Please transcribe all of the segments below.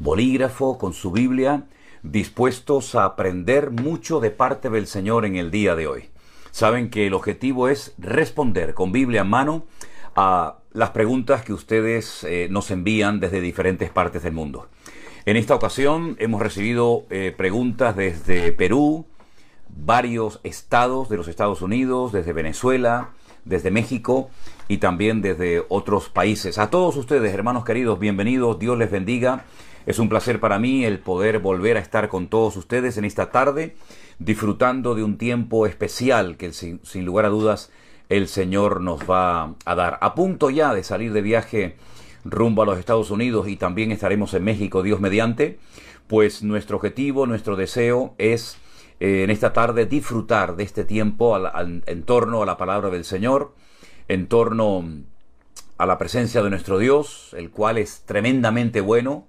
bolígrafo, con su Biblia, dispuestos a aprender mucho de parte del Señor en el día de hoy. Saben que el objetivo es responder con Biblia en mano a las preguntas que ustedes nos envían desde diferentes partes del mundo. En esta ocasión hemos recibido preguntas desde Perú, varios estados de los Estados Unidos, desde Venezuela, desde México y también desde otros países. A todos ustedes, hermanos queridos, bienvenidos, Dios les bendiga. Es un placer para mí el poder volver a estar con todos ustedes en esta tarde, disfrutando de un tiempo especial que sin lugar a dudas el Señor nos va a dar. A punto ya de salir de viaje rumbo a los Estados Unidos y también estaremos en México, Dios mediante, pues nuestro objetivo, nuestro deseo es en esta tarde disfrutar de este tiempo en torno a la palabra del Señor, en torno a la presencia de nuestro Dios, el cual es tremendamente bueno,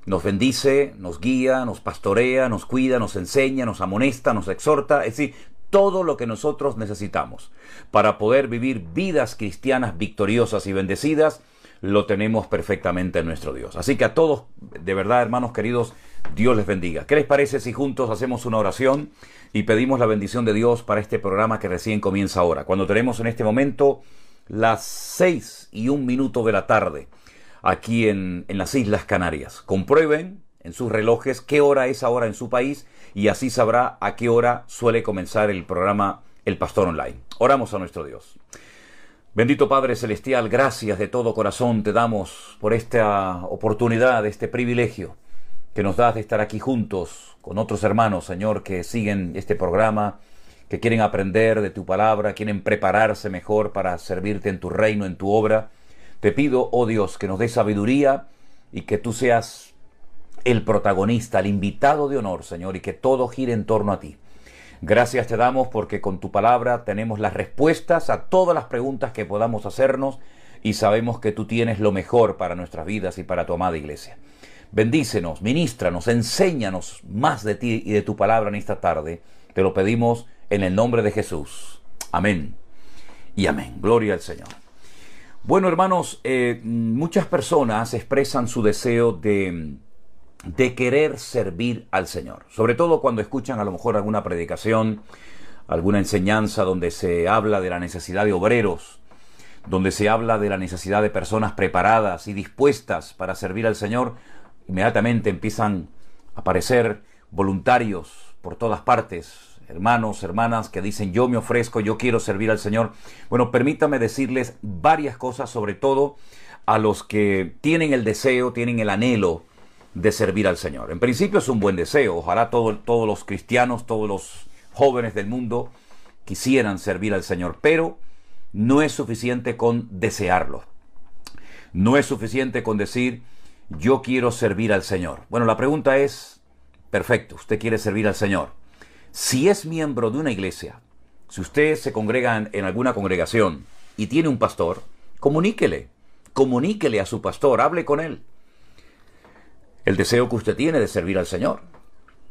nos bendice, nos guía, nos pastorea, nos cuida, nos enseña, nos amonesta, nos exhorta, es decir, todo lo que nosotros necesitamos para poder vivir vidas cristianas victoriosas y bendecidas, lo tenemos perfectamente en nuestro Dios. Así que a todos, de verdad, hermanos queridos, Dios les bendiga. ¿Qué les parece si juntos hacemos una oración y pedimos la bendición de Dios para este programa que recién comienza ahora? Cuando tenemos en este momento las 6:01 de la tarde, aquí en las Islas Canarias. Comprueben en sus relojes qué hora es ahora en su país y así sabrá a qué hora suele comenzar el programa El Pastor Online. Oramos a nuestro Dios. Bendito Padre Celestial, gracias de todo corazón te damos por esta oportunidad, este privilegio que nos das de estar aquí juntos con otros hermanos, Señor, que siguen este programa, que quieren aprender de tu palabra, quieren prepararse mejor para servirte en tu reino, en tu obra. Te pido, oh Dios, que nos des sabiduría y que tú seas el protagonista, el invitado de honor, Señor, y que todo gire en torno a ti. Gracias te damos porque con tu palabra tenemos las respuestas a todas las preguntas que podamos hacernos y sabemos que tú tienes lo mejor para nuestras vidas y para tu amada iglesia. Bendícenos, ministranos, enséñanos más de ti y de tu palabra en esta tarde. Te lo pedimos en el nombre de Jesús. Amén y amén. Gloria al Señor. Bueno, hermanos, muchas personas expresan su deseo de querer servir al Señor, sobre todo cuando escuchan a lo mejor alguna predicación, alguna enseñanza donde se habla de la necesidad de obreros, donde se habla de la necesidad de personas preparadas y dispuestas para servir al Señor. Inmediatamente empiezan a aparecer voluntarios por todas partes, hermanos, hermanas que dicen yo me ofrezco, yo quiero servir al Señor. Bueno, permítame decirles varias cosas, sobre todo a los que tienen el deseo, tienen el anhelo de servir al Señor. En principio es un buen deseo, ojalá todos los cristianos, todos los jóvenes del mundo quisieran servir al Señor, pero no es suficiente con desearlo. No es suficiente con decir yo quiero servir al Señor. Bueno, la pregunta es, perfecto, usted quiere servir al Señor. Si es miembro de una iglesia, si usted se congrega en alguna congregación y tiene un pastor, comuníquele a su pastor, hable con él. El deseo que usted tiene de servir al Señor.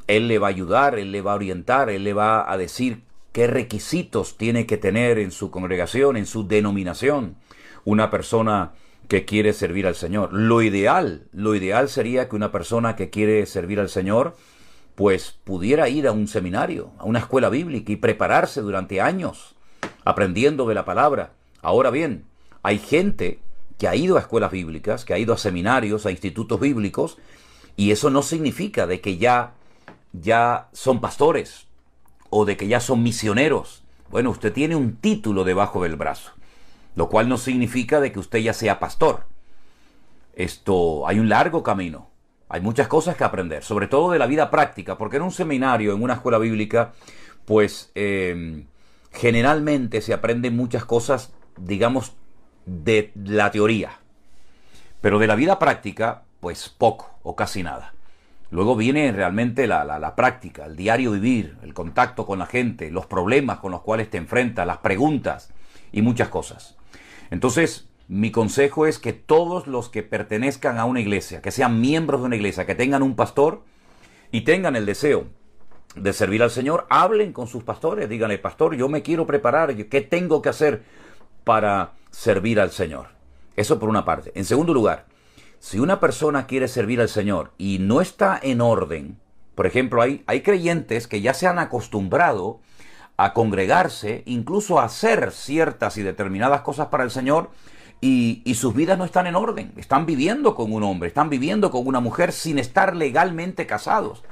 Él le va a ayudar, Él le va a orientar, Él le va a decir qué requisitos tiene que tener en su congregación, en su denominación, una persona que quiere servir al Señor. Lo ideal sería que una persona que quiere servir al Señor, pues pudiera ir a un seminario, a una escuela bíblica y prepararse durante años, aprendiendo de la palabra. Ahora bien, hay gente que ha ido a escuelas bíblicas, que ha ido a seminarios, a institutos bíblicos, y eso no significa de que ya son pastores o de que ya son misioneros. Bueno, usted tiene un título debajo del brazo, lo cual no significa de que usted ya sea pastor. Hay un largo camino, hay muchas cosas que aprender, sobre todo de la vida práctica, porque en un seminario, en una escuela bíblica, pues generalmente se aprenden muchas cosas, digamos, de la teoría, pero de la vida práctica, pues poco o casi nada. Luego viene realmente la práctica, el diario vivir, el contacto con la gente, los problemas con los cuales te enfrentas, las preguntas y muchas cosas. Entonces, mi consejo es que todos los que pertenezcan a una iglesia, que sean miembros de una iglesia, que tengan un pastor y tengan el deseo de servir al Señor, hablen con sus pastores, díganle, pastor, yo me quiero preparar, ¿qué tengo que hacer para servir al Señor? Eso por una parte. En segundo lugar, Si una persona quiere servir al Señor y no está en orden, por ejemplo, hay creyentes que ya se han acostumbrado a congregarse, incluso a hacer ciertas y determinadas cosas para el Señor, y sus vidas no están en orden. Están viviendo con un hombre, están viviendo con una mujer sin estar legalmente casados.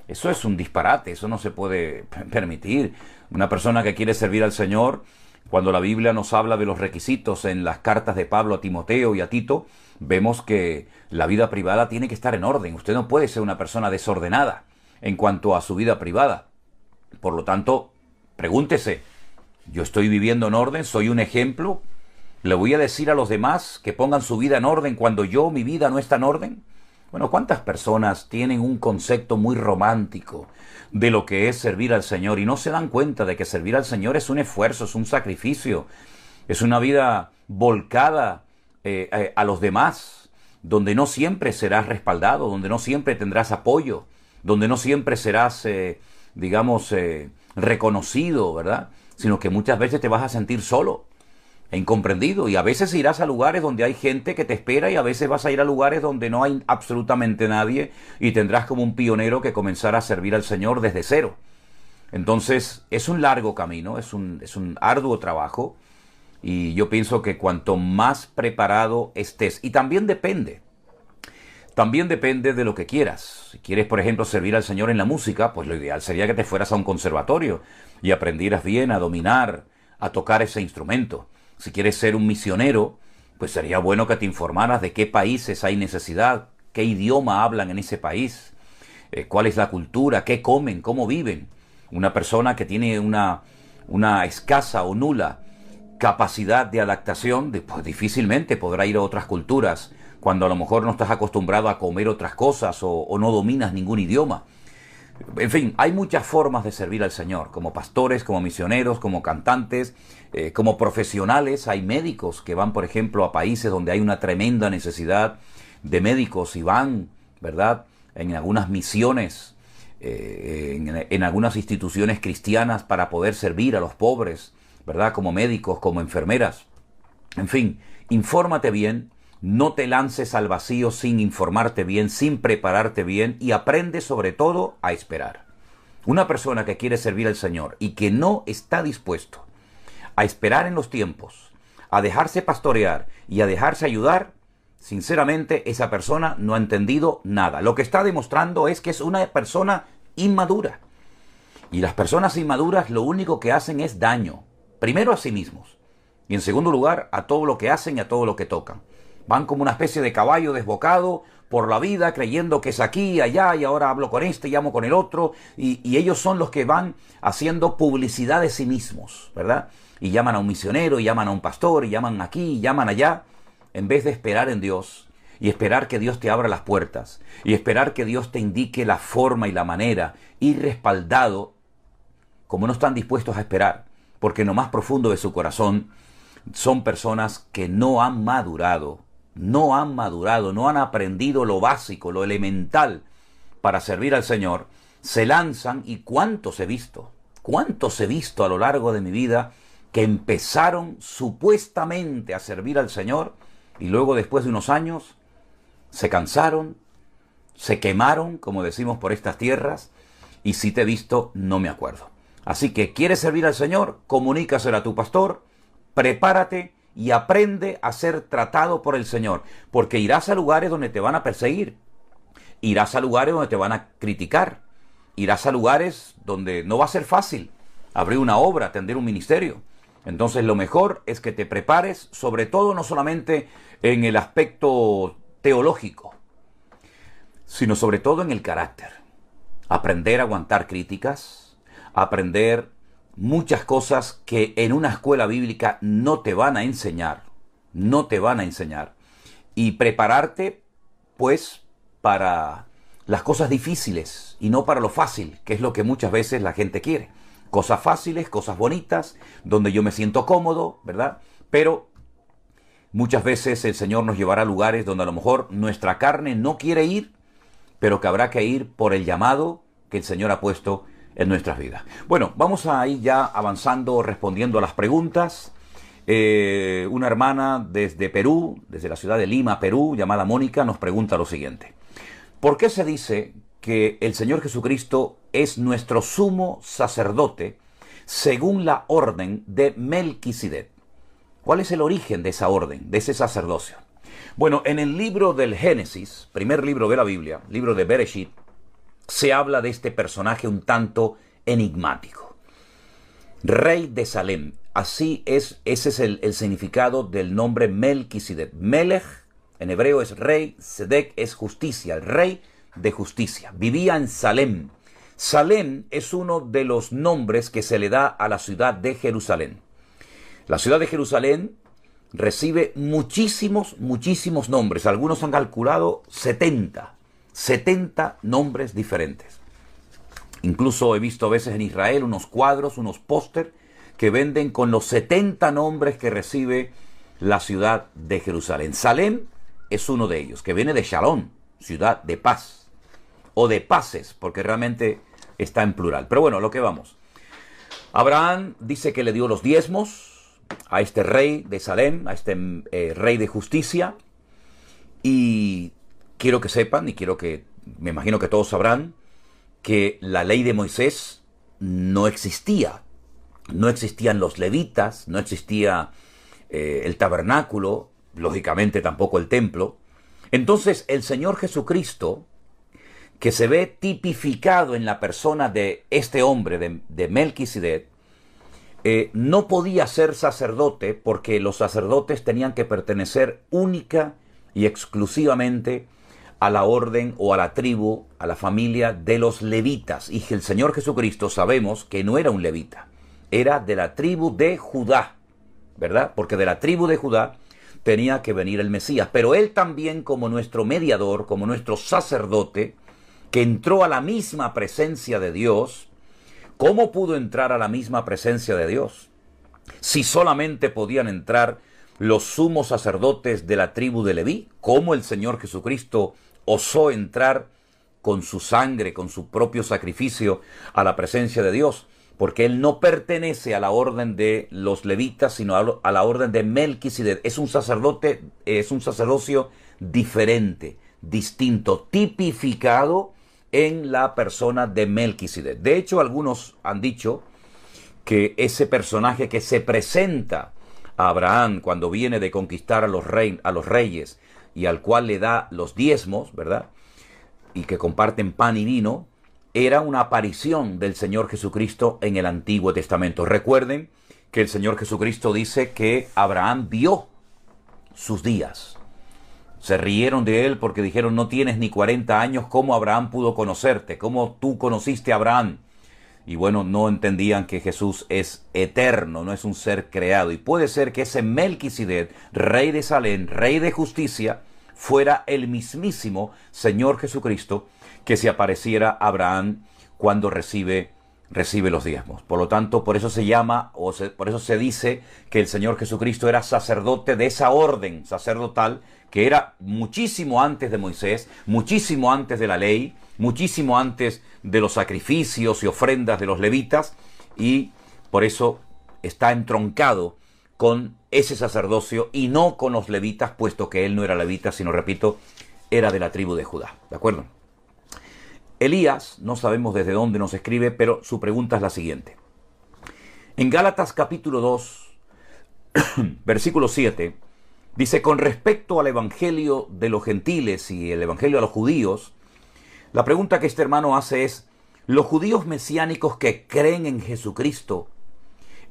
Eso es un disparate, eso no se puede permitir. Una persona que quiere servir al Señor, cuando la Biblia nos habla de los requisitos en las cartas de Pablo a Timoteo y a Tito, vemos que la vida privada tiene que estar en orden. Usted no puede ser una persona desordenada en cuanto a su vida privada. Por lo tanto, pregúntese, ¿yo estoy viviendo en orden? ¿Soy un ejemplo? ¿Le voy a decir a los demás que pongan su vida en orden cuando mi vida no está en orden? Bueno, ¿cuántas personas tienen un concepto muy romántico de lo que es servir al Señor y no se dan cuenta de que servir al Señor es un esfuerzo, es un sacrificio, es una vida volcada a los demás, donde no siempre serás respaldado, donde no siempre tendrás apoyo, donde no siempre serás, reconocido, ¿verdad? Sino que muchas veces te vas a sentir solo e incomprendido, y a veces irás a lugares donde hay gente que te espera y a veces vas a ir a lugares donde no hay absolutamente nadie y tendrás como un pionero que comenzar a servir al Señor desde cero. Entonces es un largo camino, es un arduo trabajo, y yo pienso que cuanto más preparado estés, y también depende de lo que quieras. Si quieres, por ejemplo, servir al Señor en la música, pues lo ideal sería que te fueras a un conservatorio y aprendieras bien a dominar, a tocar ese instrumento. Si quieres ser un misionero, pues sería bueno que te informaras de qué países hay necesidad, qué idioma hablan en ese país, cuál es la cultura, qué comen, cómo viven. Una persona que tiene una escasa o nula capacidad de adaptación, pues difícilmente podrá ir a otras culturas cuando a lo mejor no estás acostumbrado a comer otras cosas o no dominas ningún idioma. En fin, hay muchas formas de servir al Señor, como pastores, como misioneros, como cantantes, como profesionales. Hay médicos que van, por ejemplo, a países donde hay una tremenda necesidad de médicos y van, ¿verdad?, en algunas misiones, en algunas instituciones cristianas para poder servir a los pobres, ¿verdad?, como médicos, como enfermeras. En fin, infórmate bien. No te lances al vacío sin informarte bien, sin prepararte bien, y aprende sobre todo a esperar. Una persona que quiere servir al Señor y que no está dispuesto a esperar en los tiempos, a dejarse pastorear y a dejarse ayudar, sinceramente esa persona no ha entendido nada. Lo que está demostrando es que es una persona inmadura. Y las personas inmaduras lo único que hacen es daño, primero a sí mismos y en segundo lugar a todo lo que hacen y a todo lo que tocan. Van como una especie de caballo desbocado por la vida, creyendo que es aquí y allá, y ahora hablo con este, llamo con el otro, y ellos son los que van haciendo publicidad de sí mismos, ¿verdad? Y llaman a un misionero, y llaman a un pastor, y llaman aquí, y llaman allá, en vez de esperar en Dios, y esperar que Dios te abra las puertas, y esperar que Dios te indique la forma y la manera, y respaldado, como no están dispuestos a esperar, porque en lo más profundo de su corazón son personas que no han madurado, no han aprendido lo básico, lo elemental para servir al Señor, se lanzan. ¿Y cuántos he visto a lo largo de mi vida que empezaron supuestamente a servir al Señor y luego después de unos años se cansaron, se quemaron, como decimos por estas tierras, y si te he visto no me acuerdo? Así que, ¿quieres servir al Señor? Comunícaselo a tu pastor, prepárate y aprende a ser tratado por el Señor, porque irás a lugares donde te van a perseguir, irás a lugares donde te van a criticar, irás a lugares donde no va a ser fácil abrir una obra, atender un ministerio. Entonces lo mejor es que te prepares, sobre todo no solamente en el aspecto teológico, sino sobre todo en el carácter. Aprender a aguantar críticas, aprender muchas cosas que en una escuela bíblica no te van a enseñar, y prepararte pues para las cosas difíciles y no para lo fácil, que es lo que muchas veces la gente quiere. Cosas fáciles, cosas bonitas, donde yo me siento cómodo, ¿verdad? Pero muchas veces el Señor nos llevará a lugares donde a lo mejor nuestra carne no quiere ir, pero que habrá que ir por el llamado que el Señor ha puesto en nuestras vidas. Bueno, vamos a ir ya avanzando, respondiendo a las preguntas. Una hermana desde Perú, desde la ciudad de Lima, Perú, llamada Mónica, nos pregunta lo siguiente. ¿Por qué se dice que el Señor Jesucristo es nuestro sumo sacerdote según la orden de Melquisedec? ¿Cuál es el origen de esa orden, de ese sacerdocio? Bueno, en el libro del Génesis, primer libro de la Biblia, libro de Bereshit, se habla de este personaje un tanto enigmático. Rey de Salem. Así es, ese es el significado del nombre Melquisedec. Melech, en hebreo es rey, Sedec es justicia, el rey de justicia. Vivía en Salem. Salem es uno de los nombres que se le da a la ciudad de Jerusalén. La ciudad de Jerusalén recibe muchísimos nombres. Algunos han calculado 70 nombres diferentes. Incluso he visto a veces en Israel unos cuadros, unos póster que venden con los 70 nombres que recibe la ciudad de Jerusalén. Salem es uno de ellos, que viene de Shalom, ciudad de paz, o de paces, porque realmente está en plural. Pero bueno, lo que vamos. Abraham dice que le dio los diezmos a este rey de Salem, a este rey de justicia, y quiero que sepan, y me imagino que todos sabrán, que la ley de Moisés no existía. No existían los levitas, no existía el tabernáculo, lógicamente tampoco el templo. Entonces el Señor Jesucristo, que se ve tipificado en la persona de este hombre, de Melquisedec, no podía ser sacerdote porque los sacerdotes tenían que pertenecer única y exclusivamente a la orden o a la tribu, a la familia de los levitas. Y el Señor Jesucristo sabemos que no era un levita, era de la tribu de Judá, ¿verdad? Porque de la tribu de Judá tenía que venir el Mesías. Pero él también, como nuestro mediador, como nuestro sacerdote, que entró a la misma presencia de Dios. ¿Cómo pudo entrar a la misma presencia de Dios? Si solamente podían entrar los sumos sacerdotes de la tribu de Leví, ¿cómo el Señor Jesucristo osó entrar con su sangre, con su propio sacrificio a la presencia de Dios? Porque él no pertenece a la orden de los levitas, sino a la orden de Melquisedec. Es un sacerdote, es un sacerdocio diferente, distinto, tipificado en la persona de Melquisedec. De hecho, algunos han dicho que ese personaje que se presenta a Abraham cuando viene de conquistar a los reyes y al cual le da los diezmos, ¿verdad? Y que comparten pan y vino, era una aparición del Señor Jesucristo en el Antiguo Testamento. Recuerden que el Señor Jesucristo dice que Abraham vio sus días. Se rieron de él porque dijeron, no tienes ni 40 años, ¿cómo Abraham pudo conocerte? ¿Cómo tú conociste a Abraham? Y bueno, no entendían que Jesús es eterno, no es un ser creado. Y puede ser que ese Melquisedec, rey de Salem, rey de justicia, fuera el mismísimo Señor Jesucristo que se apareciera a Abraham cuando recibe los diezmos. Por lo tanto, por eso se llama, por eso se dice que el Señor Jesucristo era sacerdote de esa orden sacerdotal que era muchísimo antes de Moisés, muchísimo antes de la ley, muchísimo antes de los sacrificios y ofrendas de los levitas, y por eso está entroncado con ese sacerdocio y no con los levitas, puesto que él no era levita, sino, repito, era de la tribu de Judá. ¿De acuerdo? Elías, no sabemos desde dónde nos escribe, pero su pregunta es la siguiente. En Gálatas capítulo 2, versículo 7, dice, con respecto al evangelio de los gentiles y el evangelio a los judíos, la pregunta que este hermano hace es, ¿los judíos mesiánicos que creen en Jesucristo,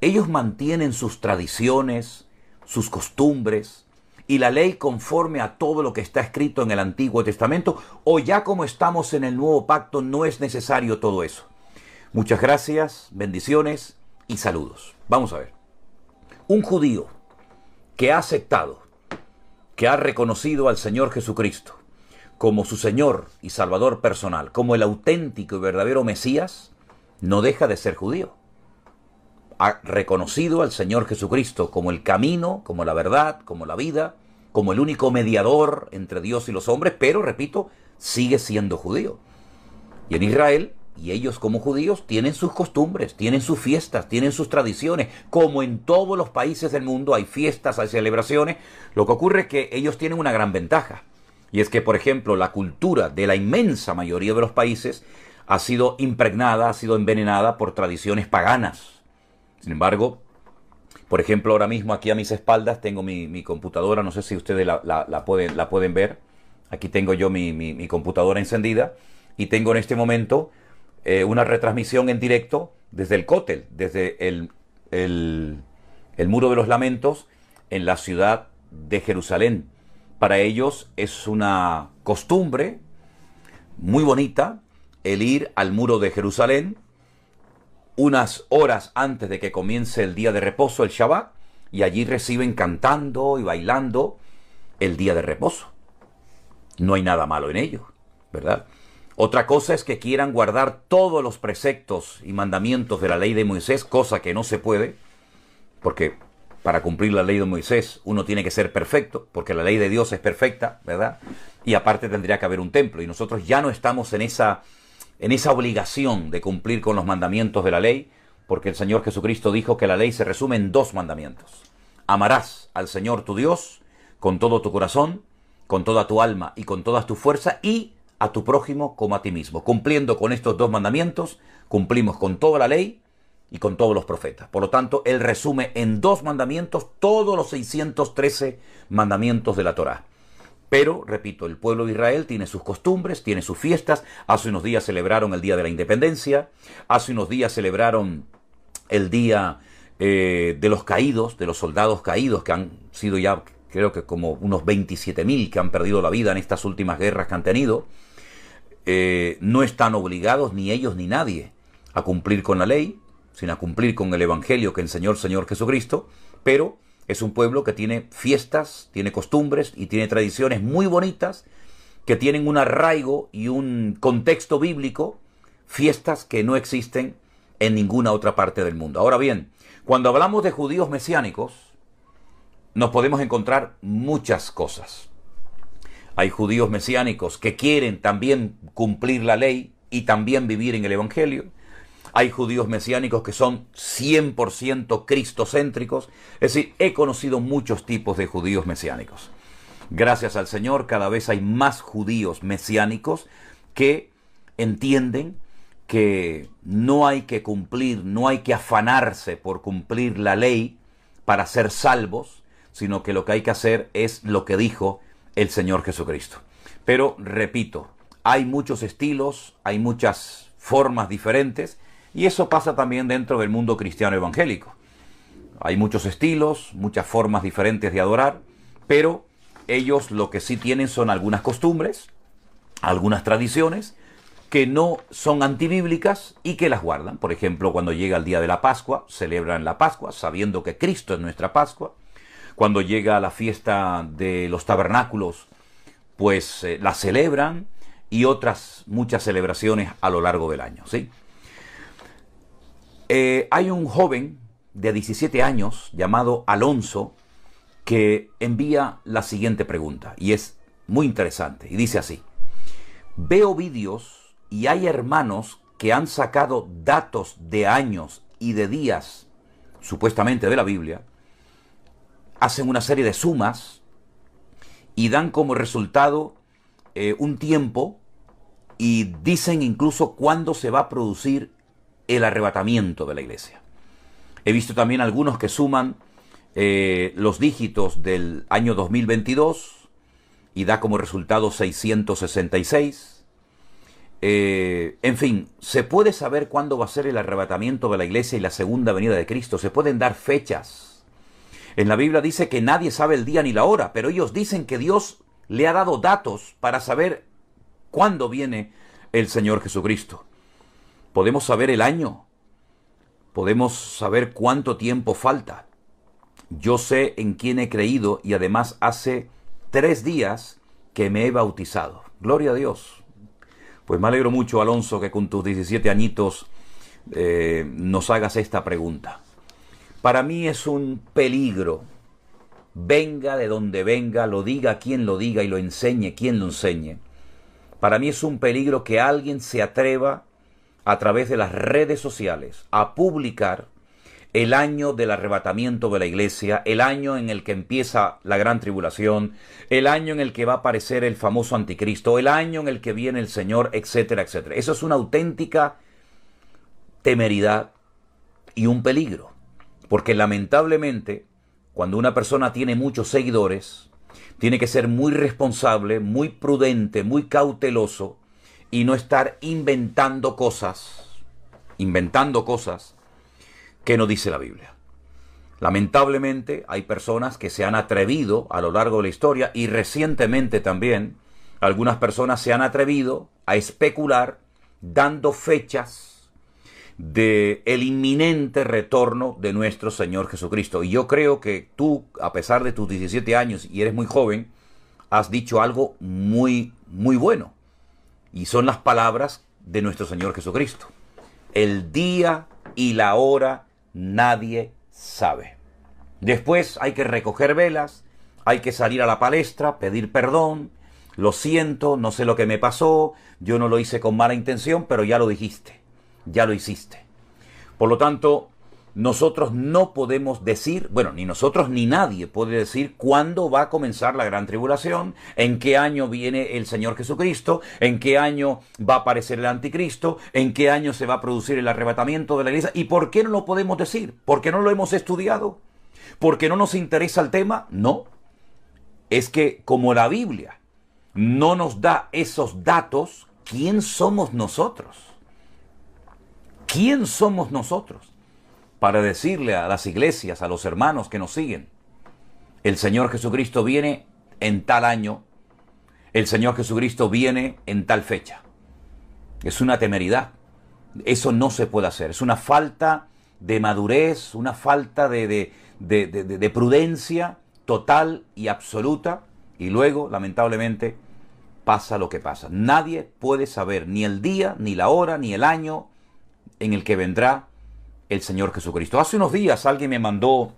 ellos mantienen sus tradiciones, sus costumbres y la ley conforme a todo lo que está escrito en el Antiguo Testamento, o ya como estamos en el Nuevo Pacto no es necesario todo eso? Muchas gracias, bendiciones y saludos. Vamos a ver. Un judío que ha aceptado, que ha reconocido al Señor Jesucristo como su Señor y Salvador personal, como el auténtico y verdadero Mesías, no deja de ser judío. Ha reconocido al Señor Jesucristo como el camino, como la verdad, como la vida, como el único mediador entre Dios y los hombres, pero, repito, sigue siendo judío. Y en Israel y ellos como judíos tienen sus costumbres, tienen sus fiestas, tienen sus tradiciones. Como en todos los países del mundo hay fiestas, hay celebraciones. Lo que ocurre es que ellos tienen una gran ventaja. Y es que, por ejemplo, la cultura de la inmensa mayoría de los países ha sido impregnada, ha sido envenenada por tradiciones paganas. Sin embargo, por ejemplo, ahora mismo aquí a mis espaldas tengo mi computadora, no sé si ustedes la pueden ver. Aquí tengo yo mi computadora encendida y tengo en este momento una retransmisión en directo desde el Cótel, desde el Muro de los Lamentos en la ciudad de Jerusalén. Para ellos es una costumbre muy bonita el ir al Muro de Jerusalén unas horas antes de que comience el día de reposo, el Shabbat, y allí reciben cantando y bailando el día de reposo. No hay nada malo en ello, ¿verdad? Otra cosa es que quieran guardar todos los preceptos y mandamientos de la ley de Moisés, cosa que no se puede, porque para cumplir la ley de Moisés uno tiene que ser perfecto, porque la ley de Dios es perfecta, ¿verdad? Y aparte tendría que haber un templo, y nosotros ya no estamos en esa obligación de cumplir con los mandamientos de la ley, porque el Señor Jesucristo dijo que la ley se resume en 2 mandamientos. Amarás al Señor tu Dios con todo tu corazón, con toda tu alma y con toda tu fuerza, y a tu prójimo como a ti mismo. Cumpliendo con estos 2 mandamientos, cumplimos con toda la ley y con todos los profetas. Por lo tanto, Él resume en 2 mandamientos todos los 613 mandamientos de la Torá. Pero, repito, el pueblo de Israel tiene sus costumbres, tiene sus fiestas. Hace unos días celebraron el Día de la Independencia, hace unos días celebraron el Día de los Caídos, de los soldados caídos, que han sido ya, creo que como unos 27.000 que han perdido la vida en estas últimas guerras que han tenido. No están obligados ni ellos ni nadie a cumplir con la ley, sino a cumplir con el Evangelio que enseñó el Señor Jesucristo, pero es un pueblo que tiene fiestas, tiene costumbres y tiene tradiciones muy bonitas, que tienen un arraigo y un contexto bíblico, fiestas que no existen en ninguna otra parte del mundo. Ahora bien, cuando hablamos de judíos mesiánicos, nos podemos encontrar muchas cosas. Hay judíos mesiánicos que quieren también cumplir la ley y también vivir en el Evangelio. Hay judíos mesiánicos que son 100% cristocéntricos. Es decir, he conocido muchos tipos de judíos mesiánicos. Gracias al Señor, cada vez hay más judíos mesiánicos que entienden que no hay que cumplir, no hay que afanarse por cumplir la ley para ser salvos, sino que lo que hay que hacer es lo que dijo el Señor Jesucristo. Pero, repito, hay muchos estilos, hay muchas formas diferentes, y eso pasa también dentro del mundo cristiano evangélico. Hay muchos estilos, muchas formas diferentes de adorar, pero ellos lo que sí tienen son algunas costumbres, algunas tradiciones, que no son antibíblicas y que las guardan. Por ejemplo, cuando llega el día de la Pascua, celebran la Pascua, sabiendo que Cristo es nuestra Pascua. Cuando llega la fiesta de los tabernáculos, pues la celebran, y otras muchas celebraciones a lo largo del año, ¿sí? Hay un joven de 17 años llamado Alonso que envía la siguiente pregunta, y es muy interesante, y dice así: veo vídeos y hay hermanos que han sacado datos de años y de días, supuestamente de la Biblia, hacen una serie de sumas y dan como resultado un tiempo, y dicen incluso cuándo se va a producir el arrebatamiento de la iglesia. He visto también algunos que suman los dígitos del año 2022 y da como resultado 666. En fin, se puede saber cuándo va a ser el arrebatamiento de la iglesia y la segunda venida de Cristo. Se pueden dar fechas. En la Biblia dice que nadie sabe el día ni la hora, pero ellos dicen que Dios le ha dado datos para saber cuándo viene el Señor Jesucristo. Podemos saber el año, podemos saber cuánto tiempo falta. Yo sé en quién he creído, y además hace 3 días que me he bautizado. Gloria a Dios. Pues me alegro mucho, Alonso, que con tus 17 añitos nos hagas esta pregunta. Para mí es un peligro, venga de donde venga, lo diga quien lo diga y lo enseñe quien lo enseñe. Para mí es un peligro que alguien se atreva a través de las redes sociales a publicar el año del arrebatamiento de la iglesia, el año en el que empieza la gran tribulación, el año en el que va a aparecer el famoso anticristo, el año en el que viene el Señor, etcétera, etcétera. Eso es una auténtica temeridad y un peligro, porque lamentablemente cuando una persona tiene muchos seguidores, tiene que ser muy responsable, muy prudente, muy cauteloso y no estar inventando cosas que no dice la Biblia. Lamentablemente hay personas que se han atrevido a lo largo de la historia y recientemente también algunas personas se han atrevido a especular dando fechas de el inminente retorno de nuestro Señor Jesucristo. Y yo creo que tú, a pesar de tus 17 años y eres muy joven, has dicho algo muy, muy bueno. Y son las palabras de nuestro Señor Jesucristo. El día y la hora nadie sabe. Después hay que recoger velas, hay que salir a la palestra, pedir perdón. Lo siento, no sé lo que me pasó, yo no lo hice con mala intención, pero ya lo dijiste, ya lo hiciste. Por lo tanto, nosotros no podemos decir, bueno, ni nosotros ni nadie puede decir cuándo va a comenzar la gran tribulación, en qué año viene el Señor Jesucristo, en qué año va a aparecer el anticristo, en qué año se va a producir el arrebatamiento de la iglesia. ¿Y por qué no lo podemos decir? ¿Por qué no lo hemos estudiado? ¿Por qué no nos interesa el tema? No. Es que como la Biblia no nos da esos datos, ¿quién somos nosotros? ¿Quién somos nosotros para decirle a las iglesias, a los hermanos que nos siguen, el Señor Jesucristo viene en tal año, el Señor Jesucristo viene en tal fecha? Es una temeridad. Eso no se puede hacer. Es una falta de madurez, una falta de prudencia total y absoluta. Y luego, lamentablemente, pasa lo que pasa. Nadie puede saber ni el día, ni la hora, ni el año en el que vendrá el Señor Jesucristo. Hace unos días alguien me mandó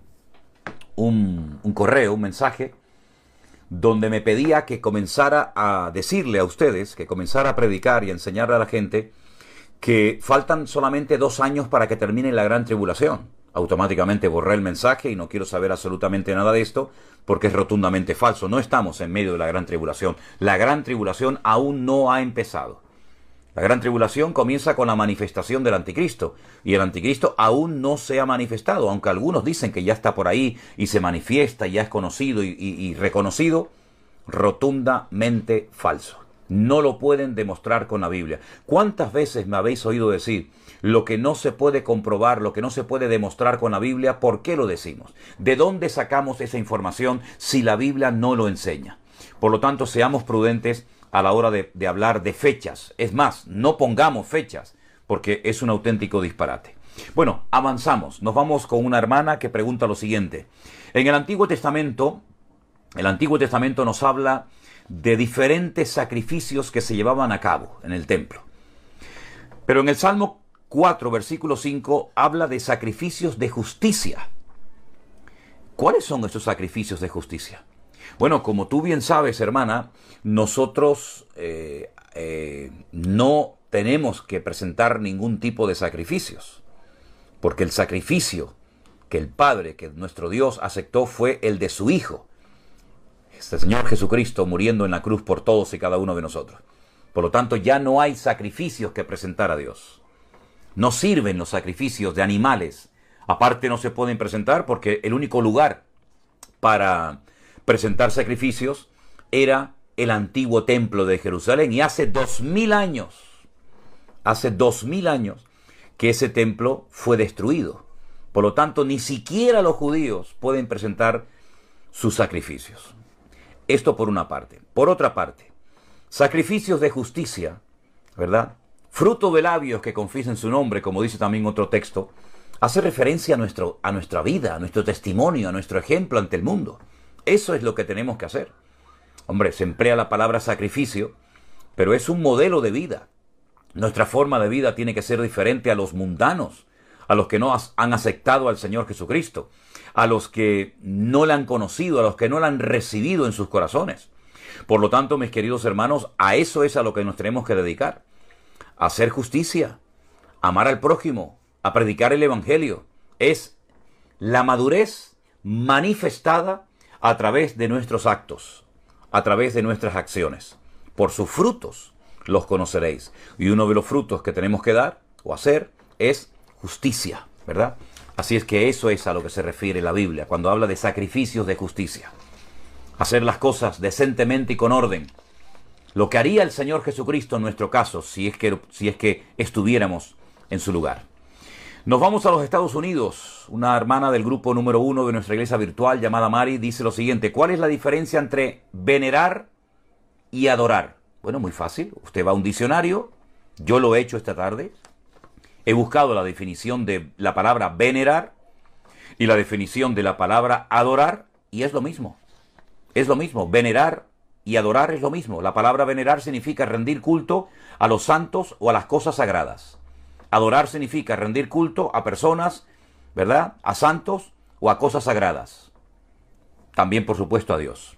un correo, un mensaje, donde me pedía que comenzara a decirle a ustedes, que comenzara a predicar y a enseñarle a la gente que faltan solamente 2 años para que termine la gran tribulación. Automáticamente borré el mensaje y no quiero saber absolutamente nada de esto porque es rotundamente falso. No estamos en medio de la gran tribulación. La gran tribulación aún no ha empezado. La gran tribulación comienza con la manifestación del anticristo y el anticristo aún no se ha manifestado, aunque algunos dicen que ya está por ahí y se manifiesta y ya es conocido y reconocido. Rotundamente falso. No lo pueden demostrar con la Biblia. ¿Cuántas veces me habéis oído decir lo que no se puede comprobar, lo que no se puede demostrar con la Biblia? ¿Por qué lo decimos? ¿De dónde sacamos esa información si la Biblia no lo enseña? Por lo tanto, seamos prudentes a la hora de hablar de fechas. Es más, no pongamos fechas, porque es un auténtico disparate. Bueno, avanzamos. Nos vamos con una hermana que pregunta lo siguiente. En el Antiguo Testamento nos habla de diferentes sacrificios que se llevaban a cabo en el templo. Pero en el Salmo 4, versículo 5, habla de sacrificios de justicia. ¿Cuáles son estos sacrificios de justicia? Bueno, como tú bien sabes, hermana, nosotros no tenemos que presentar ningún tipo de sacrificios, porque el sacrificio que el Padre, que nuestro Dios aceptó fue el de su Hijo, este Señor Jesucristo muriendo en la cruz por todos y cada uno de nosotros. Por lo tanto, ya no hay sacrificios que presentar a Dios. No sirven los sacrificios de animales. Aparte no se pueden presentar porque el único lugar para presentar sacrificios era el antiguo templo de Jerusalén. Y hace 2000 años que ese templo fue destruido. Por lo tanto, ni siquiera los judíos pueden presentar sus sacrificios. Esto por una parte. Por otra parte, sacrificios de justicia, ¿verdad? Fruto de labios que confiesen su nombre, como dice también otro texto, hace referencia a nuestra vida, a nuestro testimonio, a nuestro ejemplo ante el mundo. Eso es lo que tenemos que hacer. Hombre, se emplea la palabra sacrificio, pero es un modelo de vida. Nuestra forma de vida tiene que ser diferente a los mundanos, a los que no han aceptado al Señor Jesucristo, a los que no le han conocido, a los que no le han recibido en sus corazones. Por lo tanto, mis queridos hermanos, a eso es a lo que nos tenemos que dedicar. A hacer justicia, amar al prójimo, a predicar el evangelio. Es la madurez manifestada a través de nuestros actos, a través de nuestras acciones. Por sus frutos los conoceréis. Y uno de los frutos que tenemos que dar o hacer es justicia, ¿verdad? Así es que eso es a lo que se refiere la Biblia cuando habla de sacrificios de justicia. Hacer las cosas decentemente y con orden. Lo que haría el Señor Jesucristo en nuestro caso, si es que estuviéramos en su lugar. Nos vamos a los Estados Unidos. Una hermana del grupo número 1 de nuestra iglesia virtual llamada Mari dice lo siguiente: ¿cuál es la diferencia entre venerar y adorar? Bueno, muy fácil. Usted va a un diccionario. Yo lo he hecho esta tarde. He buscado la definición de la palabra venerar y la definición de la palabra adorar, y es lo mismo. Es lo mismo. Venerar y adorar es lo mismo. La palabra venerar significa rendir culto a los santos o a las cosas sagradas. Adorar significa rendir culto a personas, ¿verdad? A santos o a cosas sagradas. También, por supuesto, a Dios.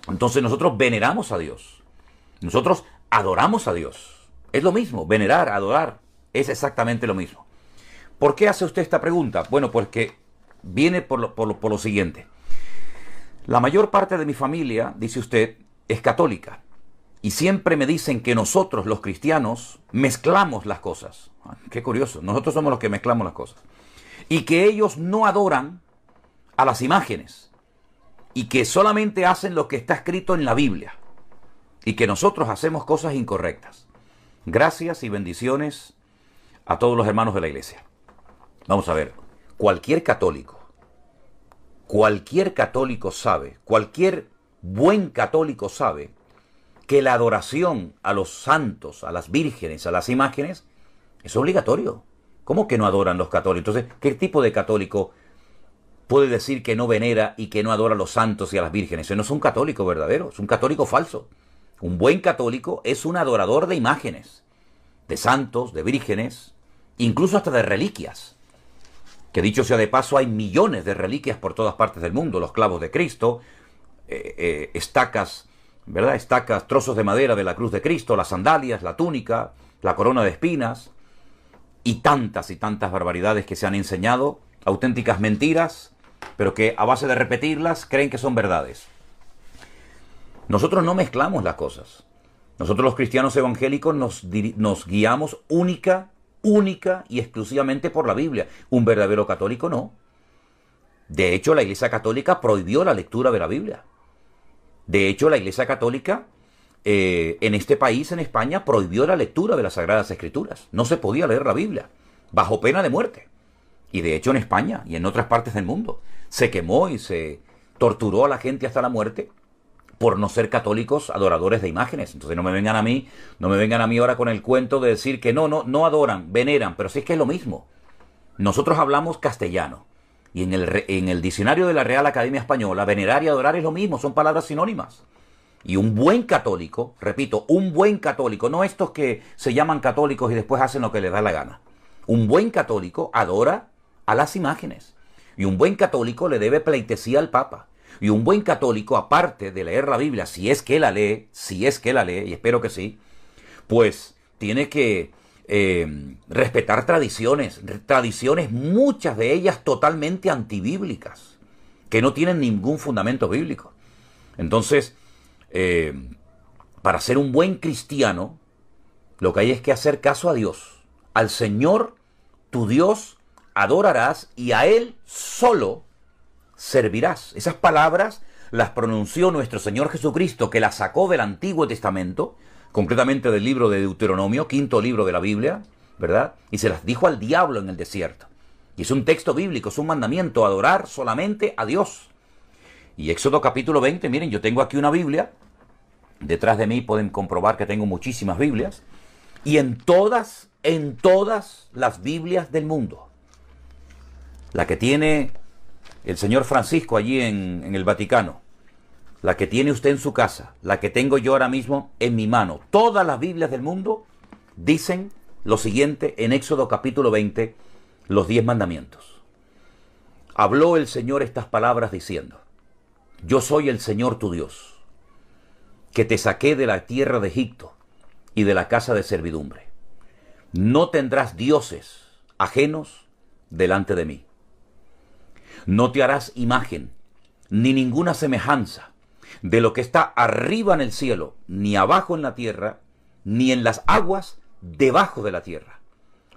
Entonces nosotros veneramos a Dios. Nosotros adoramos a Dios. Es lo mismo. Venerar, adorar, es exactamente lo mismo. ¿Por qué hace usted esta pregunta? Bueno, porque viene por lo siguiente. La mayor parte de mi familia, dice usted, es católica. Y siempre me dicen que nosotros, los cristianos, mezclamos las cosas. Qué curioso. Nosotros somos los que mezclamos las cosas. Y que ellos no adoran a las imágenes. Y que solamente hacen lo que está escrito en la Biblia. Y que nosotros hacemos cosas incorrectas. Gracias y bendiciones a todos los hermanos de la iglesia. Vamos a ver. Cualquier católico sabe, cualquier buen católico sabe que la adoración a los santos, a las vírgenes, a las imágenes, es obligatorio. ¿Cómo que no adoran los católicos? Entonces, ¿qué tipo de católico puede decir que no venera y que no adora a los santos y a las vírgenes? Ese no es un católico verdadero, es un católico falso. Un buen católico es un adorador de imágenes, de santos, de vírgenes, incluso hasta de reliquias. Que dicho sea de paso, hay millones de reliquias por todas partes del mundo. Los clavos de Cristo, estacas, ¿verdad? Estacas, trozos de madera de la cruz de Cristo, las sandalias, la túnica, la corona de espinas y tantas barbaridades que se han enseñado, auténticas mentiras, pero que a base de repetirlas creen que son verdades. Nosotros no mezclamos las cosas. Nosotros los cristianos evangélicos nos guiamos única y exclusivamente por la Biblia. Un verdadero católico no. De hecho, la Iglesia Católica prohibió la lectura de la Biblia. De hecho, la Iglesia Católica en este país, en España, prohibió la lectura de las Sagradas Escrituras. No se podía leer la Biblia, bajo pena de muerte. Y de hecho en España y en otras partes del mundo se quemó y se torturó a la gente hasta la muerte por no ser católicos adoradores de imágenes. Entonces no me vengan a mí ahora con el cuento de decir que no adoran, veneran, pero sí es que es lo mismo. Nosotros hablamos castellano y en el diccionario de la Real Academia Española, venerar y adorar es lo mismo, son palabras sinónimas. Y un buen católico, repito, un buen católico, no estos que se llaman católicos y después hacen lo que les da la gana. Un buen católico adora a las imágenes. Y un buen católico le debe pleitesía al Papa. Y un buen católico, aparte de leer la Biblia, si es que la lee, y espero que sí, pues tiene que respetar tradiciones, muchas de ellas totalmente antibíblicas, que no tienen ningún fundamento bíblico. Entonces, para ser un buen cristiano, lo que hay es que hacer caso a Dios. Al Señor, tu Dios, adorarás y a Él solo servirás. Esas palabras las pronunció nuestro Señor Jesucristo, que las sacó del Antiguo Testamento, concretamente del libro de Deuteronomio, quinto libro de la Biblia, ¿verdad? Y se las dijo al diablo en el desierto. Y es un texto bíblico, es un mandamiento, adorar solamente a Dios. Y Éxodo capítulo 20, miren, yo tengo aquí una Biblia, detrás de mí pueden comprobar que tengo muchísimas Biblias, y en todas las Biblias del mundo, la que tiene el señor Francisco allí en el Vaticano, la que tiene usted en su casa, la que tengo yo ahora mismo en mi mano, todas las Biblias del mundo dicen lo siguiente en Éxodo capítulo 20, los 10 mandamientos. Habló el Señor estas palabras diciendo: yo soy el Señor tu Dios, que te saqué de la tierra de Egipto y de la casa de servidumbre. No tendrás dioses ajenos delante de mí. No te harás imagen, ni ninguna semejanza de lo que está arriba en el cielo, ni abajo en la tierra, ni en las aguas debajo de la tierra.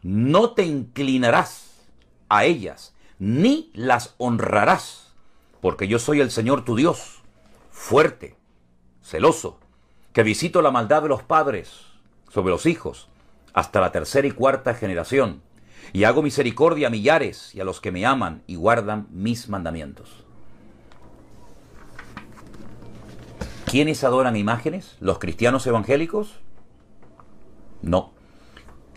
No te inclinarás a ellas, ni las honrarás, porque yo soy el Señor tu Dios, fuerte, celoso, que visito la maldad de los padres sobre los hijos, hasta la tercera y cuarta generación, y hago misericordia a millares y a los que me aman y guardan mis mandamientos. ¿Quiénes adoran imágenes? ¿Los cristianos evangélicos? No.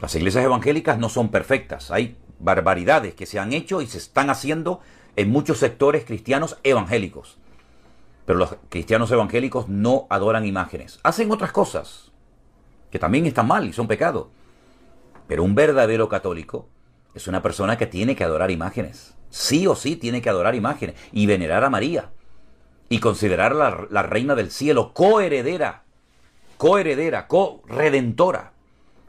Las iglesias evangélicas no son perfectas. Hay barbaridades que se han hecho y se están haciendo en muchos sectores cristianos evangélicos. Pero los cristianos evangélicos no adoran imágenes. Hacen otras cosas que también están mal y son pecado. Pero un verdadero católico es una persona que tiene que adorar imágenes. Sí o sí tiene que adorar imágenes y venerar a María y considerarla la reina del cielo, coheredera, corredentora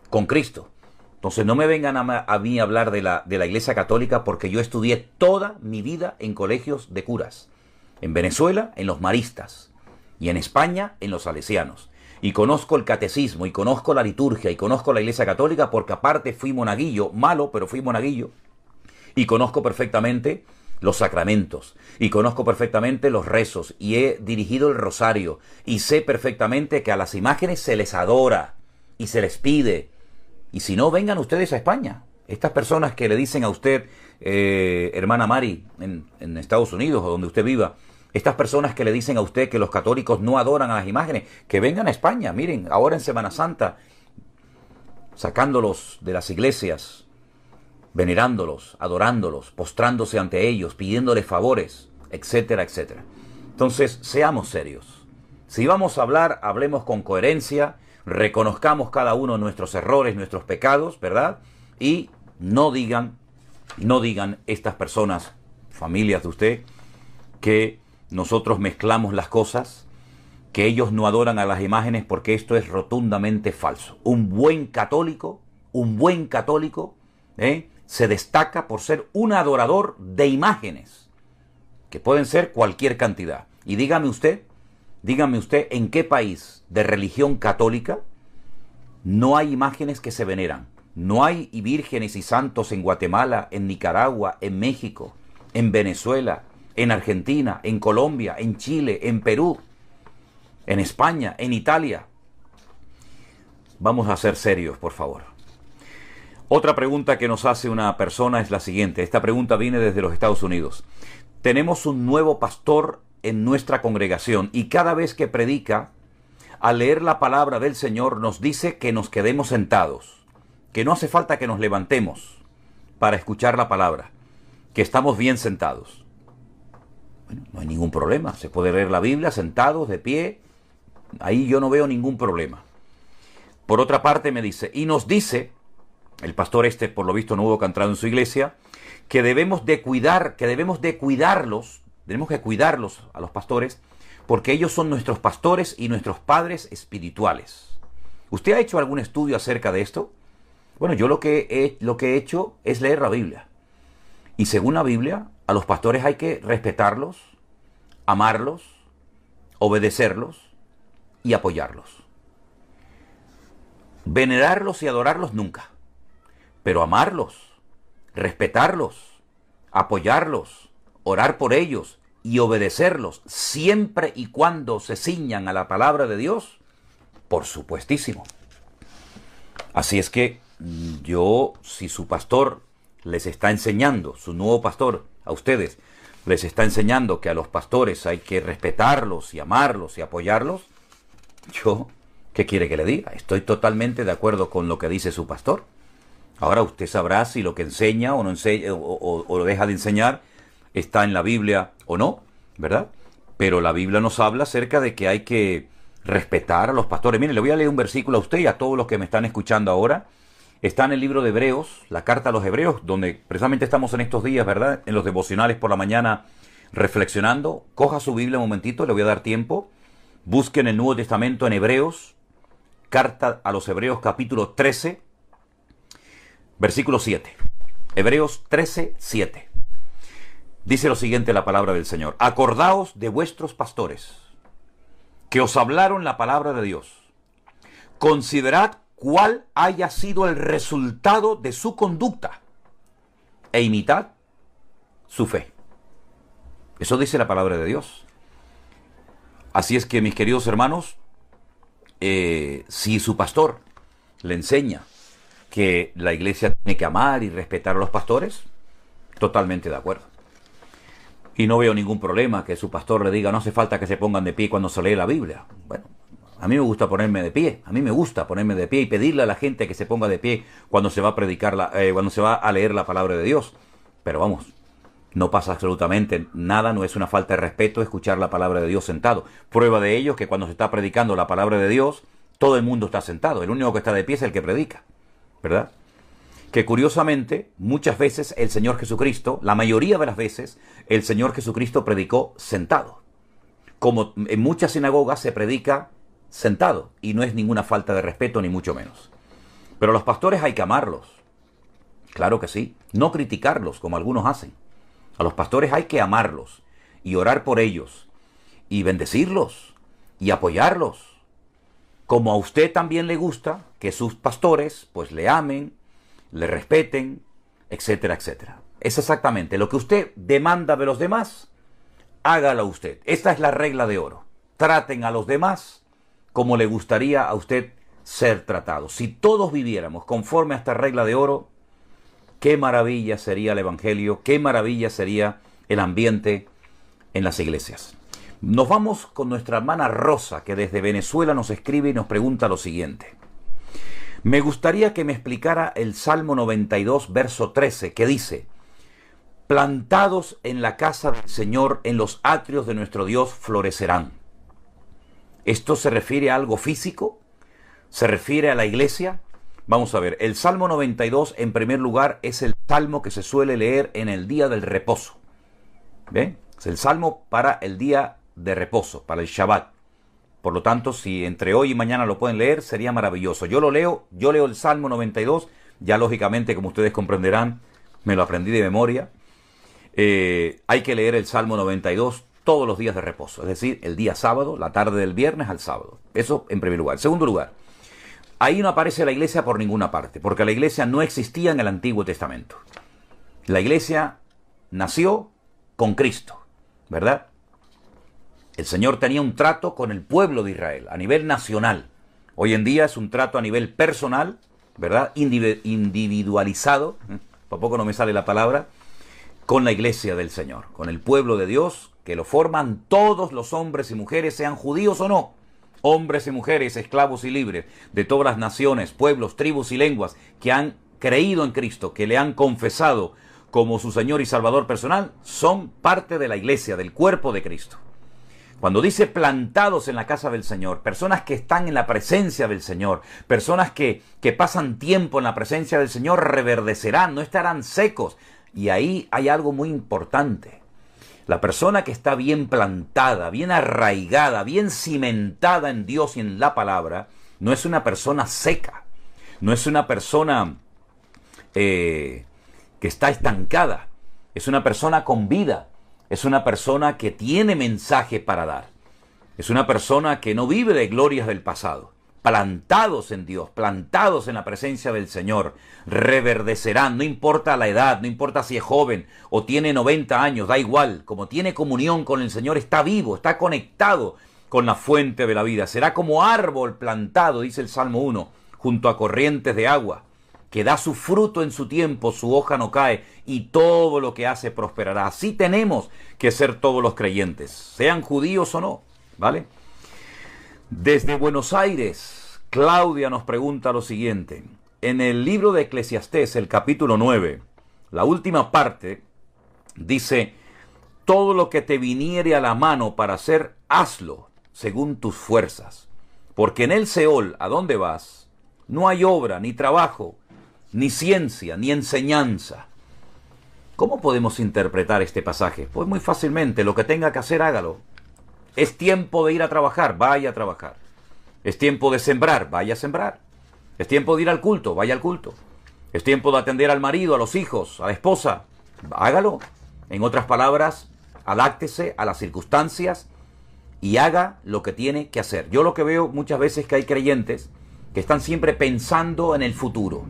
con Cristo. Entonces no me vengan a mí a hablar de la Iglesia Católica, porque yo estudié toda mi vida en colegios de curas. En Venezuela, en los maristas, y en España, en los salesianos. Y conozco el catecismo, y conozco la liturgia, y conozco la Iglesia Católica, porque aparte fui monaguillo, malo, pero fui monaguillo. Y conozco perfectamente los sacramentos, y conozco perfectamente los rezos, y he dirigido el rosario, y sé perfectamente que a las imágenes se les adora, y se les pide. Y si no, vengan ustedes a España. Estas personas que le dicen a usted, hermana Mari, en Estados Unidos, o donde usted viva, estas personas que le dicen a usted que los católicos no adoran a las imágenes, que vengan a España. Miren, ahora en Semana Santa, sacándolos de las iglesias, venerándolos, adorándolos, postrándose ante ellos, pidiéndoles favores, etcétera, etcétera. Entonces, seamos serios. Si vamos a hablar, hablemos con coherencia, reconozcamos cada uno nuestros errores, nuestros pecados, ¿verdad? Y no digan estas personas, familias de usted, que nosotros mezclamos las cosas, que ellos no adoran a las imágenes, porque esto es rotundamente falso. Un buen católico, se destaca por ser un adorador de imágenes, que pueden ser cualquier cantidad. Y dígame usted, en qué país de religión católica no hay imágenes que se veneran. No hay vírgenes y santos en Guatemala, en Nicaragua, en México, en Venezuela, en Argentina, en Colombia, en Chile, en Perú, en España, en Italia. Vamos a ser serios, por favor. Otra pregunta que nos hace una persona es la siguiente. Esta pregunta viene desde los Estados Unidos. Tenemos un nuevo pastor en nuestra congregación y cada vez que predica, al leer la palabra del Señor, nos dice que nos quedemos sentados, que no hace falta que nos levantemos para escuchar la palabra, que estamos bien sentados. Bueno, no hay ningún problema, se puede leer la Biblia sentados, de pie, ahí yo no veo ningún problema. Por otra parte me dice, y nos dice, el pastor por lo visto nuevo que ha entrado en su iglesia, que debemos de cuidarlos a los pastores, porque ellos son nuestros pastores y nuestros padres espirituales. ¿Usted ha hecho algún estudio acerca de esto? Bueno, yo lo que he hecho es leer la Biblia. Y según la Biblia, a los pastores hay que respetarlos, amarlos, obedecerlos y apoyarlos. Venerarlos y adorarlos nunca. Pero amarlos, respetarlos, apoyarlos, orar por ellos y obedecerlos siempre y cuando se ciñan a la palabra de Dios, por supuestísimo. Así es que si su pastor les está enseñando, su nuevo pastor a ustedes, les está enseñando que a los pastores hay que respetarlos y amarlos y apoyarlos, ¿qué quiere que le diga? Estoy totalmente de acuerdo con lo que dice su pastor. Ahora usted sabrá si lo que enseña o no enseña o lo deja de enseñar está en la Biblia o no, ¿verdad? Pero la Biblia nos habla acerca de que hay que respetar a los pastores. Mire, le voy a leer un versículo a usted y a todos los que me están escuchando ahora. Está en el libro de Hebreos, la carta a los Hebreos, donde precisamente estamos en estos días, ¿verdad? En los devocionales por la mañana reflexionando. Coja su Biblia un momentito, le voy a dar tiempo. Busquen el Nuevo Testamento en Hebreos, carta a los Hebreos capítulo 13. Versículo 7. Hebreos 13, 7. Dice lo siguiente la palabra del Señor. Acordaos de vuestros pastores, que os hablaron la palabra de Dios. Considerad cuál haya sido el resultado de su conducta e imitad su fe. Eso dice la palabra de Dios. Así es que, mis queridos hermanos, si su pastor le enseña que la iglesia tiene que amar y respetar a los pastores, totalmente de acuerdo. Y no veo ningún problema que su pastor le diga, no hace falta que se pongan de pie cuando se lee la Biblia. Bueno, a mí me gusta ponerme de pie, y pedirle a la gente que se ponga de pie cuando se va a predicar, cuando se va a leer la palabra de Dios. Pero vamos, no pasa absolutamente nada, no es una falta de respeto escuchar la palabra de Dios sentado. Prueba de ello es que cuando se está predicando la palabra de Dios, todo el mundo está sentado, el único que está de pie es el que predica, ¿verdad? Que curiosamente, muchas veces el Señor Jesucristo, la mayoría de las veces, el Señor Jesucristo predicó sentado. Como en muchas sinagogas se predica sentado, y no es ninguna falta de respeto, ni mucho menos. Pero a los pastores hay que amarlos. Claro que sí, no criticarlos como algunos hacen. A los pastores hay que amarlos, y orar por ellos, y bendecirlos, y apoyarlos. Como a usted también le gusta que sus pastores pues le amen, le respeten, etcétera, etcétera. Es exactamente lo que usted demanda de los demás, hágalo usted. Esta es la regla de oro. Traten a los demás como le gustaría a usted ser tratado. Si todos viviéramos conforme a esta regla de oro, qué maravilla sería el evangelio, qué maravilla sería el ambiente en las iglesias. Nos vamos con nuestra hermana Rosa, que desde Venezuela nos escribe y nos pregunta lo siguiente. Me gustaría que me explicara el Salmo 92, verso 13, que dice: plantados en la casa del Señor, en los atrios de nuestro Dios florecerán. ¿Esto se refiere a algo físico? ¿Se refiere a la iglesia? Vamos a ver, el Salmo 92, en primer lugar, es el salmo que se suele leer en el día del reposo. ¿Ven? Es el salmo para el día de reposo, para el Shabbat. Por lo tanto, si entre hoy y mañana lo pueden leer, sería maravilloso. Yo leo el Salmo 92, ya lógicamente, como ustedes comprenderán, me lo aprendí de memoria. Hay que leer el Salmo 92 todos los días de reposo, es decir, el día sábado, la tarde del viernes al sábado. Eso en primer lugar. En segundo lugar, ahí no aparece la iglesia por ninguna parte, porque la iglesia no existía en el Antiguo Testamento. La iglesia nació con Cristo, ¿verdad? El Señor tenía un trato con el pueblo de Israel a nivel nacional. Hoy en día es un trato a nivel personal, ¿verdad? Individualizado, por poco no me sale la palabra, con la iglesia del Señor, con el pueblo de Dios, que lo forman todos los hombres y mujeres, sean judíos o no. Hombres y mujeres, esclavos y libres, de todas las naciones, pueblos, tribus y lenguas, que han creído en Cristo, que le han confesado como su Señor y Salvador personal, son parte de la iglesia, del cuerpo de Cristo. Cuando dice plantados en la casa del Señor, personas que están en la presencia del Señor, personas que pasan tiempo en la presencia del Señor, reverdecerán, no estarán secos. Y ahí hay algo muy importante. La persona que está bien plantada, bien arraigada, bien cimentada en Dios y en la palabra, no es una persona seca, no es una persona que está estancada, es una persona con vida. Es una persona que tiene mensaje para dar. Es una persona que no vive de glorias del pasado. Plantados en Dios, plantados en la presencia del Señor, reverdecerán, no importa la edad, no importa si es joven o tiene 90 años, da igual. Como tiene comunión con el Señor, está vivo, está conectado con la fuente de la vida. Será como árbol plantado, dice el Salmo 1, junto a corrientes de agua, que da su fruto en su tiempo, su hoja no cae, y todo lo que hace prosperará. Así tenemos que ser todos los creyentes, sean judíos o no, ¿vale? Desde Buenos Aires, Claudia nos pregunta lo siguiente. En el libro de Eclesiastés, el capítulo 9, la última parte, dice: todo lo que te viniere a la mano para hacer, hazlo según tus fuerzas. Porque en el Seol, ¿a dónde vas? No hay obra, ni trabajo, ni ciencia, ni enseñanza. ¿Cómo podemos interpretar este pasaje? Pues muy fácilmente, lo que tenga que hacer, hágalo. Es tiempo de ir a trabajar, vaya a trabajar. Es tiempo de sembrar, vaya a sembrar. Es tiempo de ir al culto, vaya al culto. Es tiempo de atender al marido, a los hijos, a la esposa. Hágalo. En otras palabras, adáctese a las circunstancias y haga lo que tiene que hacer. Yo lo que veo muchas veces es que hay creyentes que están siempre pensando en el futuro.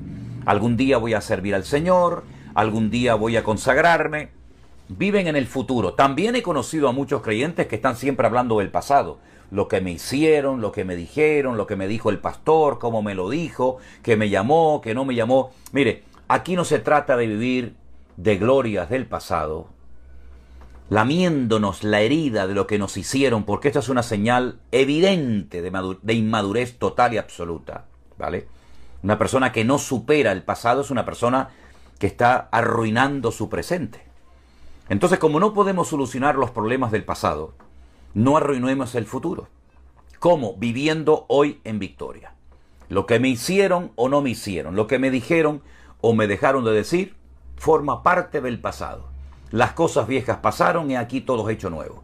Algún día voy a servir al Señor, algún día voy a consagrarme. Viven en el futuro. También he conocido a muchos creyentes que están siempre hablando del pasado. Lo que me hicieron, lo que me dijeron, lo que me dijo el pastor, cómo me lo dijo, que me llamó, que no me llamó. Mire, aquí no se trata de vivir de glorias del pasado, lamiéndonos la herida de lo que nos hicieron, porque esto es una señal evidente de inmadurez total y absoluta, ¿vale? Una persona que no supera el pasado es una persona que está arruinando su presente. Entonces, como no podemos solucionar los problemas del pasado, no arruinemos el futuro. ¿Cómo? Viviendo hoy en victoria. Lo que me hicieron o no me hicieron, lo que me dijeron o me dejaron de decir, forma parte del pasado. Las cosas viejas pasaron y aquí todo es hecho nuevo.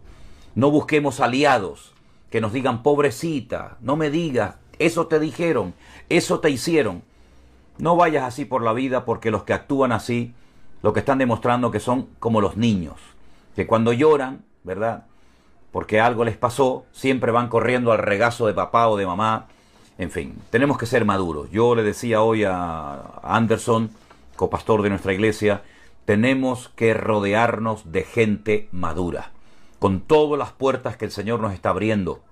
No busquemos aliados que nos digan, pobrecita, no me digas, eso te dijeron, eso te hicieron. No vayas así por la vida, porque los que actúan así, lo que están demostrando que son como los niños, que cuando lloran, ¿verdad?, porque algo les pasó, siempre van corriendo al regazo de papá o de mamá. En fin, tenemos que ser maduros. Yo le decía hoy a Anderson, copastor de nuestra iglesia, tenemos que rodearnos de gente madura, con todas las puertas que el Señor nos está abriendo,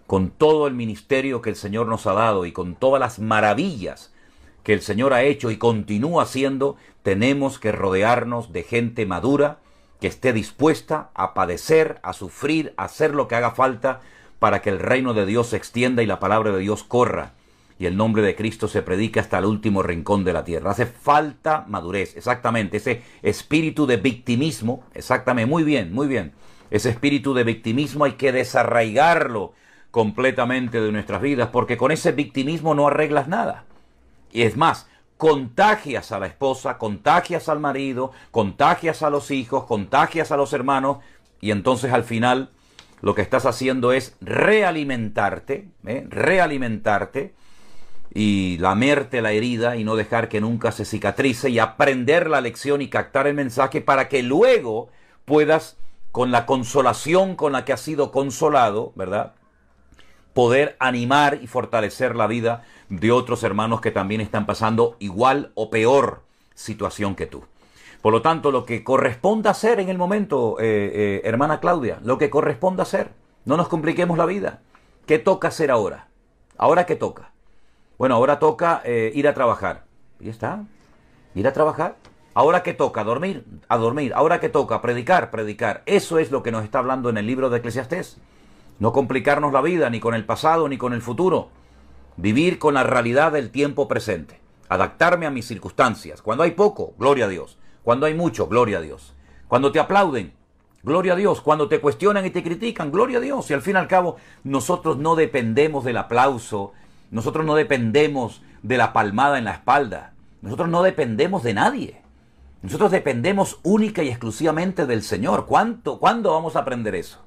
con todo el ministerio que el Señor nos ha dado y con todas las maravillas que el Señor ha hecho y continúa haciendo. Tenemos que rodearnos de gente madura que esté dispuesta a padecer, a sufrir, a hacer lo que haga falta para que el reino de Dios se extienda y la palabra de Dios corra y el nombre de Cristo se predique hasta el último rincón de la tierra. Hace falta madurez, exactamente, ese espíritu de victimismo, exactamente, muy bien, ese espíritu de victimismo hay que desarraigarlo completamente de nuestras vidas, porque con ese victimismo no arreglas nada. Y es más, contagias a la esposa, contagias al marido, contagias a los hijos, contagias a los hermanos, y entonces al final lo que estás haciendo es realimentarte y lamerte la herida y no dejar que nunca se cicatrice y aprender la lección y captar el mensaje para que luego puedas, con la consolación con la que has sido consolado, ¿verdad?, poder animar y fortalecer la vida de otros hermanos que también están pasando igual o peor situación que tú. Por lo tanto, lo que corresponda hacer en el momento, hermana Claudia, lo que corresponda hacer, no nos compliquemos la vida. ¿Qué toca hacer ahora? ¿Ahora qué toca? Bueno, ahora toca ir a trabajar. Y ya está, ir a trabajar. ¿Ahora qué toca? Dormir, a dormir. ¿Ahora qué toca? Predicar, predicar. Eso es lo que nos está hablando en el libro de Eclesiastés. No complicarnos la vida, ni con el pasado, ni con el futuro. Vivir con la realidad del tiempo presente. Adaptarme a mis circunstancias. Cuando hay poco, gloria a Dios. Cuando hay mucho, gloria a Dios. Cuando te aplauden, gloria a Dios. Cuando te cuestionan y te critican, gloria a Dios. Y al fin y al cabo, nosotros no dependemos del aplauso. Nosotros no dependemos de la palmada en la espalda. Nosotros no dependemos de nadie. Nosotros dependemos única y exclusivamente del Señor. ¿Cuándo vamos a aprender eso?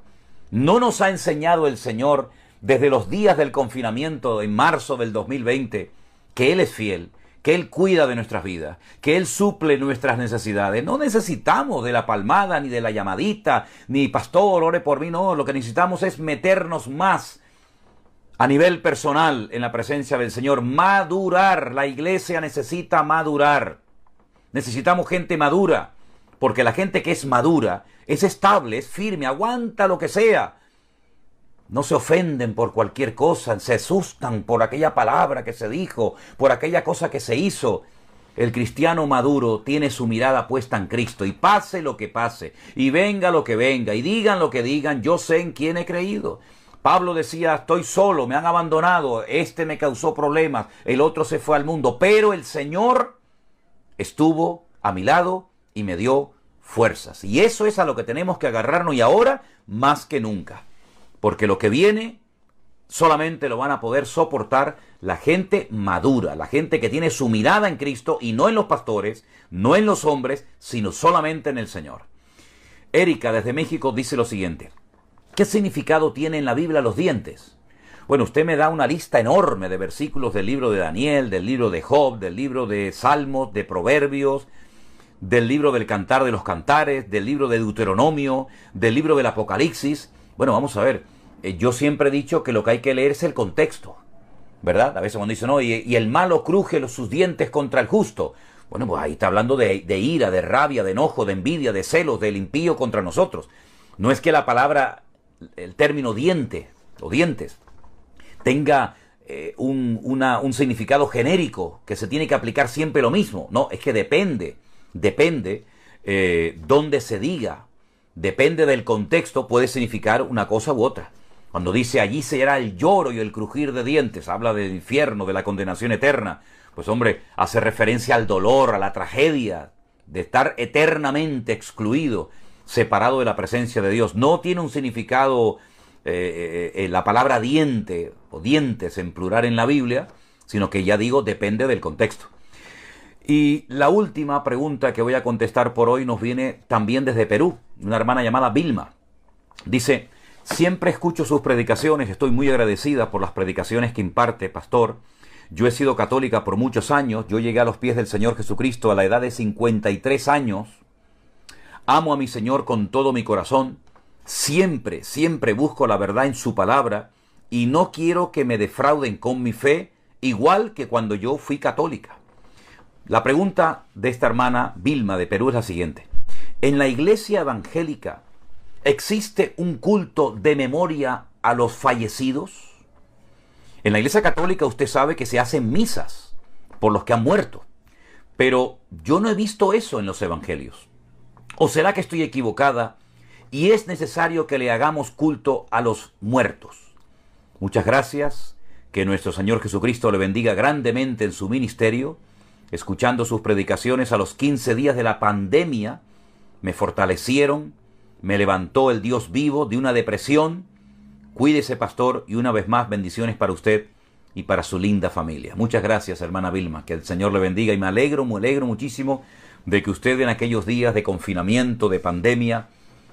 ¿No nos ha enseñado el Señor desde los días del confinamiento en marzo del 2020 que Él es fiel, que Él cuida de nuestras vidas, que Él suple nuestras necesidades? No necesitamos de la palmada, ni de la llamadita, ni pastor, ore por mí, no. Lo que necesitamos es meternos más a nivel personal en la presencia del Señor, madurar. La iglesia necesita madurar. Necesitamos gente madura, porque la gente que es madura es estable, es firme, aguanta lo que sea. No se ofenden por cualquier cosa, se asustan por aquella palabra que se dijo, por aquella cosa que se hizo. El cristiano maduro tiene su mirada puesta en Cristo, y pase lo que pase, y venga lo que venga, y digan lo que digan, yo sé en quién he creído. Pablo decía, estoy solo, me han abandonado, este me causó problemas, el otro se fue al mundo, pero el Señor estuvo a mi lado y me dio fuerzas. Y eso es a lo que tenemos que agarrarnos, y ahora más que nunca. Porque lo que viene solamente lo van a poder soportar la gente madura, la gente que tiene su mirada en Cristo y no en los pastores, no en los hombres, sino solamente en el Señor. Erika desde México dice lo siguiente: ¿qué significado tienen en la Biblia los dientes? Bueno, usted me da una lista enorme de versículos del libro de Daniel, del libro de Job, del libro de Salmos, de Proverbios, del libro del Cantar de los Cantares, del libro de Deuteronomio, del libro del Apocalipsis. Bueno, vamos a ver, yo siempre he dicho que lo que hay que leer es el contexto, ¿verdad? A veces cuando dicen, no, y el malo cruje sus dientes contra el justo. Bueno, pues ahí está hablando de ira, de rabia, de enojo, de envidia, de celos, del impío contra nosotros. No es que la palabra, el término diente o dientes, tenga un significado genérico, que se tiene que aplicar siempre lo mismo. No, es que depende dónde se diga, depende del contexto, puede significar una cosa u otra. Cuando dice allí será el lloro y el crujir de dientes, habla del infierno, de la condenación eterna. Pues hombre, hace referencia al dolor, a la tragedia de estar eternamente excluido, separado de la presencia de Dios. No tiene un significado la palabra diente o dientes en plural en la Biblia, sino que ya digo, depende del contexto. Y la última pregunta que voy a contestar por hoy nos viene también desde Perú, una hermana llamada Vilma. Dice, siempre escucho sus predicaciones, estoy muy agradecida por las predicaciones que imparte, pastor. Yo he sido católica por muchos años, yo llegué a los pies del Señor Jesucristo a la edad de 53 años. Amo a mi Señor con todo mi corazón, siempre busco la verdad en su palabra y no quiero que me defrauden con mi fe, igual que cuando yo fui católica. La pregunta de esta hermana Vilma de Perú es la siguiente. ¿En la iglesia evangélica existe un culto de memoria a los fallecidos? En la iglesia católica usted sabe que se hacen misas por los que han muerto, pero yo no he visto eso en los evangelios. ¿O será que estoy equivocada y es necesario que le hagamos culto a los muertos? Muchas gracias, que nuestro Señor Jesucristo le bendiga grandemente en su ministerio. Escuchando sus predicaciones a los 15 días de la pandemia, me fortalecieron, me levantó el Dios vivo de una depresión. Cuídese, pastor, y una vez más, bendiciones para usted y para su linda familia. Muchas gracias, hermana Vilma, que el Señor le bendiga, y me alegro muchísimo de que usted en aquellos días de confinamiento, de pandemia,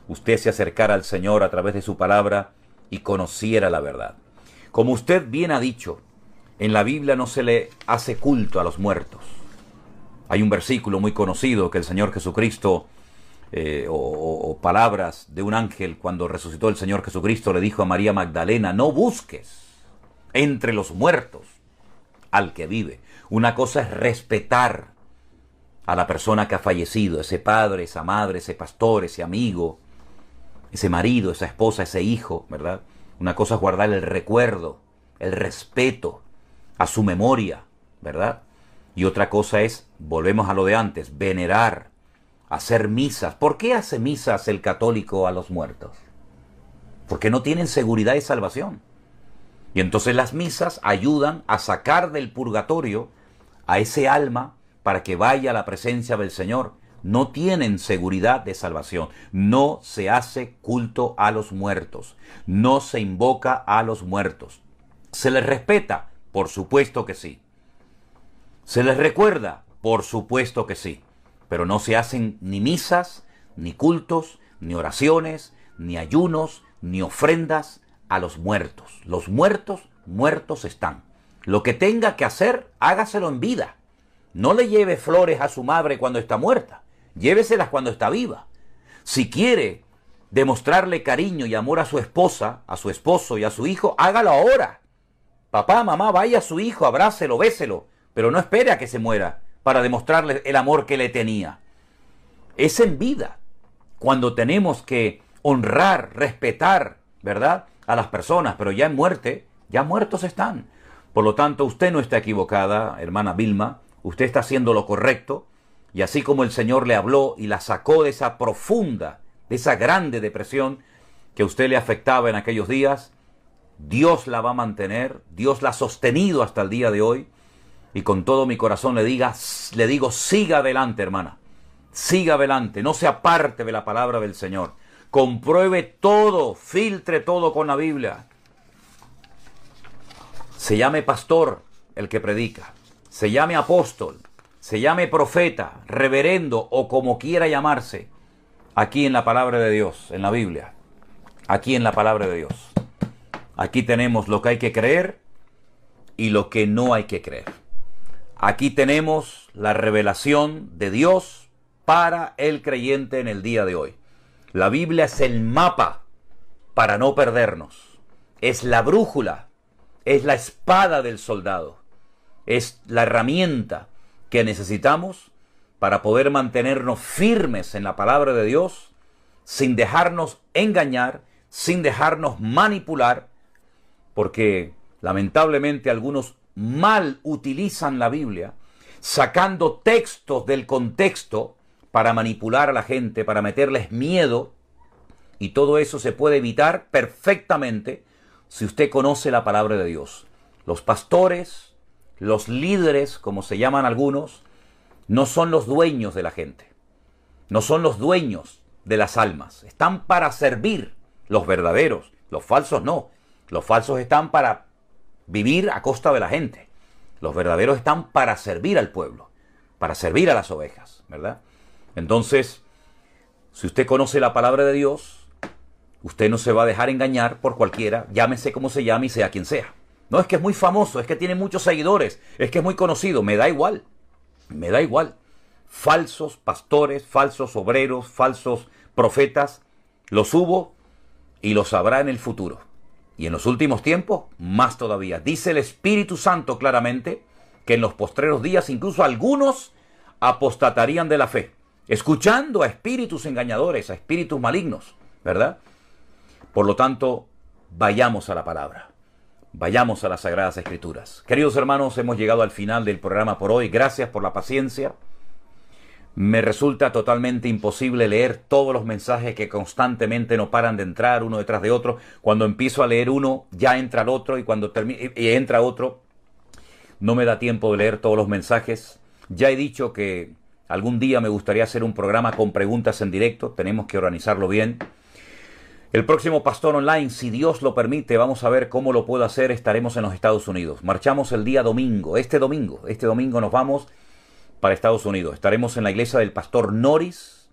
usted se acercara al Señor a través de su palabra y conociera la verdad. Como usted bien ha dicho, en la Biblia no se le hace culto a los muertos. Hay un versículo muy conocido que el Señor Jesucristo, o palabras de un ángel cuando resucitó el Señor Jesucristo, le dijo a María Magdalena, no busques entre los muertos al que vive. Una cosa es respetar a la persona que ha fallecido, ese padre, esa madre, ese pastor, ese amigo, ese marido, esa esposa, ese hijo, ¿verdad? Una cosa es guardar el recuerdo, el respeto a su memoria, ¿verdad? Y otra cosa es, volvemos a lo de antes, venerar, hacer misas. ¿Por qué hace misas el católico a los muertos? Porque no tienen seguridad de salvación. Y entonces las misas ayudan a sacar del purgatorio a ese alma para que vaya a la presencia del Señor. No tienen seguridad de salvación. No se hace culto a los muertos. No se invoca a los muertos. ¿Se les respeta? Por supuesto que sí. ¿Se les recuerda? Por supuesto que sí. Pero no se hacen ni misas, ni cultos, ni oraciones, ni ayunos, ni ofrendas a los muertos. Los muertos, muertos están. Lo que tenga que hacer, hágaselo en vida. No le lleve flores a su madre cuando está muerta. Lléveselas cuando está viva. Si quiere demostrarle cariño y amor a su esposa, a su esposo y a su hijo, hágalo ahora. Papá, mamá, vaya a su hijo, abrácelo, béselo, pero no espere a que se muera para demostrarle el amor que le tenía. Es en vida cuando tenemos que honrar, respetar, ¿verdad?, a las personas, pero ya en muerte, ya muertos están. Por lo tanto, usted no está equivocada, hermana Vilma, usted está haciendo lo correcto, y así como el Señor le habló y la sacó de esa profunda, de esa grande depresión que a usted le afectaba en aquellos días, Dios la va a mantener, Dios la ha sostenido hasta el día de hoy, y con todo mi corazón le digo, siga adelante, hermana, siga adelante, no se aparte de la palabra del Señor, compruebe todo, filtre todo con la Biblia. Se llame pastor el que predica, se llame apóstol, se llame profeta, reverendo o como quiera llamarse, aquí en la palabra de Dios, en la Biblia, aquí en la palabra de Dios, Aquí tenemos lo que hay que creer y lo que no hay que creer. Aquí tenemos la revelación de Dios para el creyente en el día de hoy. La Biblia es el mapa para no perdernos. Es la brújula, es la espada del soldado, es la herramienta que necesitamos para poder mantenernos firmes en la palabra de Dios, sin dejarnos engañar, sin dejarnos manipular, porque lamentablemente algunos mal utilizan la Biblia, sacando textos del contexto para manipular a la gente, para meterles miedo, y todo eso se puede evitar perfectamente si usted conoce la palabra de Dios. Los pastores, los líderes, como se llaman algunos, no son los dueños de la gente, no son los dueños de las almas, están para servir, los verdaderos, los falsos no. Los falsos están para vivir a costa de la gente. Los verdaderos están para servir al pueblo, para servir a las ovejas, ¿verdad? Entonces, si usted conoce la palabra de Dios, usted no se va a dejar engañar por cualquiera, llámese como se llame y sea quien sea. No es que es muy famoso, es que tiene muchos seguidores, es que es muy conocido, me da igual, me da igual. Falsos pastores, falsos obreros, falsos profetas, los hubo y los habrá en el futuro. Y en los últimos tiempos, más todavía. Dice el Espíritu Santo claramente que en los postreros días incluso algunos apostatarían de la fe, escuchando a espíritus engañadores, a espíritus malignos, ¿verdad? Por lo tanto, vayamos a la palabra, vayamos a las Sagradas Escrituras. Queridos hermanos, hemos llegado al final del programa por hoy. Gracias por la paciencia. Me resulta totalmente imposible leer todos los mensajes que constantemente no paran de entrar uno detrás de otro. Cuando empiezo a leer uno, ya entra el otro, y cuando entra otro, no me da tiempo de leer todos los mensajes. Ya he dicho que algún día me gustaría hacer un programa con preguntas en directo. Tenemos que organizarlo bien. El próximo Pastor Online, si Dios lo permite, vamos a ver cómo lo puedo hacer. Estaremos en los Estados Unidos. Marchamos el día domingo. Este domingo nos vamos para Estados Unidos. Estaremos en la iglesia del Pastor Norris,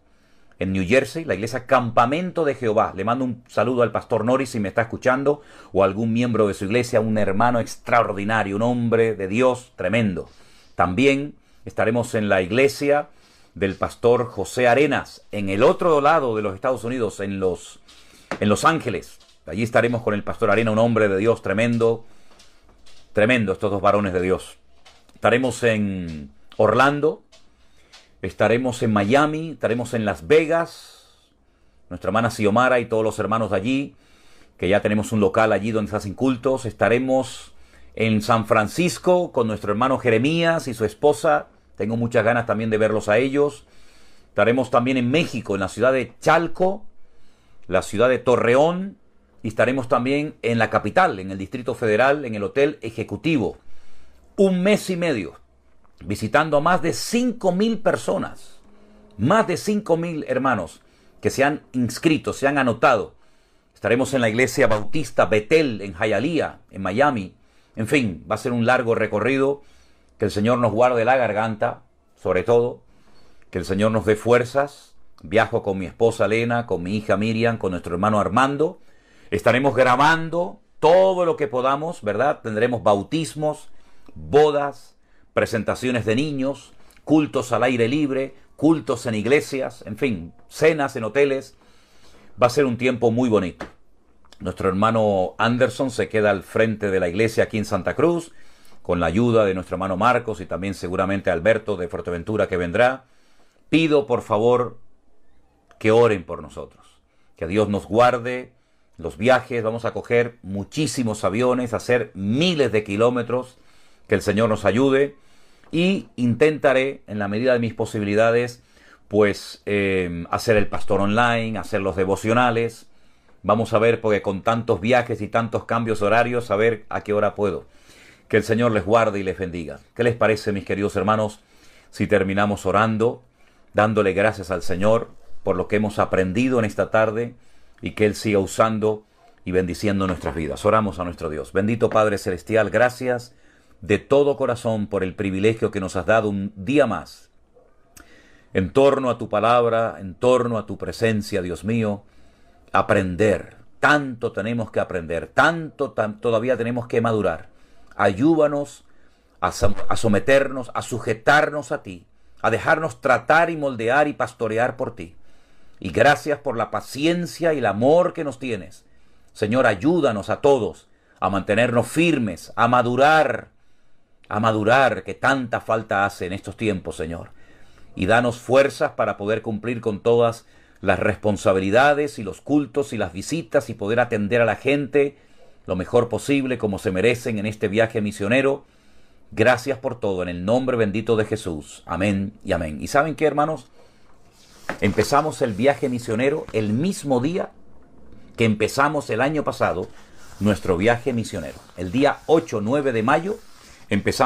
en New Jersey, la iglesia Campamento de Jehová. Le mando un saludo al Pastor Norris si me está escuchando, o algún miembro de su iglesia, un hermano extraordinario, un hombre de Dios tremendo. También estaremos en la iglesia del Pastor José Arenas, en el otro lado de los Estados Unidos, en Los Ángeles. Allí estaremos con el Pastor Arenas, un hombre de Dios tremendo, tremendo, estos dos varones de Dios. Estaremos en Orlando, estaremos en Miami, estaremos en Las Vegas, nuestra hermana Xiomara y todos los hermanos de allí, que ya tenemos un local allí donde se hacen cultos. Estaremos en San Francisco con nuestro hermano Jeremías y su esposa. Tengo muchas ganas también de verlos a ellos. Estaremos también en México, en la ciudad de Chalco, la ciudad de Torreón, y estaremos también en la capital, en el Distrito Federal, en el Hotel Ejecutivo. 1 mes y medio. Visitando a más de 5,000 personas, más de 5,000 hermanos que se han inscrito, se han anotado. Estaremos en la iglesia bautista Betel, en Hialeah, en Miami. En fin, va a ser un largo recorrido. Que el Señor nos guarde la garganta, sobre todo. Que el Señor nos dé fuerzas. Viajo con mi esposa Elena, con mi hija Miriam, con nuestro hermano Armando. Estaremos grabando todo lo que podamos, ¿verdad? Tendremos bautismos, bodas, presentaciones de niños, cultos al aire libre, cultos en iglesias, en fin, cenas en hoteles. Va a ser un tiempo muy bonito. Nuestro hermano Anderson se queda al frente de la iglesia aquí en Santa Cruz, con la ayuda de nuestro hermano Marcos y también seguramente Alberto de Fuerteventura que vendrá. Pido por favor que oren por nosotros, que Dios nos guarde los viajes. Vamos a coger muchísimos aviones, hacer miles de kilómetros. Que el Señor nos ayude. Y intentaré, en la medida de mis posibilidades, pues hacer el pastor online, hacer los devocionales. Vamos a ver, porque con tantos viajes y tantos cambios horarios, a ver a qué hora puedo. Que el Señor les guarde y les bendiga. ¿Qué les parece, mis queridos hermanos, si terminamos orando, dándole gracias al Señor por lo que hemos aprendido en esta tarde, y que Él siga usando y bendiciendo nuestras vidas? Oramos a nuestro Dios. Bendito Padre Celestial, gracias de todo corazón por el privilegio que nos has dado un día más en torno a tu palabra, en torno a tu presencia, Dios mío, aprender tanto tenemos que aprender, todavía tenemos que madurar. Ayúdanos a someternos, a sujetarnos a ti, a dejarnos tratar y moldear y pastorear por ti. Y gracias por la paciencia y el amor que nos tienes. Señor, ayúdanos a todos a mantenernos firmes, a madurar, que tanta falta hace en estos tiempos, Señor. Y danos fuerzas para poder cumplir con todas las responsabilidades y los cultos y las visitas y poder atender a la gente lo mejor posible como se merecen en este viaje misionero. Gracias por todo, en el nombre bendito de Jesús. Amén y amén. ¿Y saben qué, hermanos? Empezamos el viaje misionero el mismo día que empezamos el año pasado nuestro viaje misionero. El día 8-9 de mayo empezamos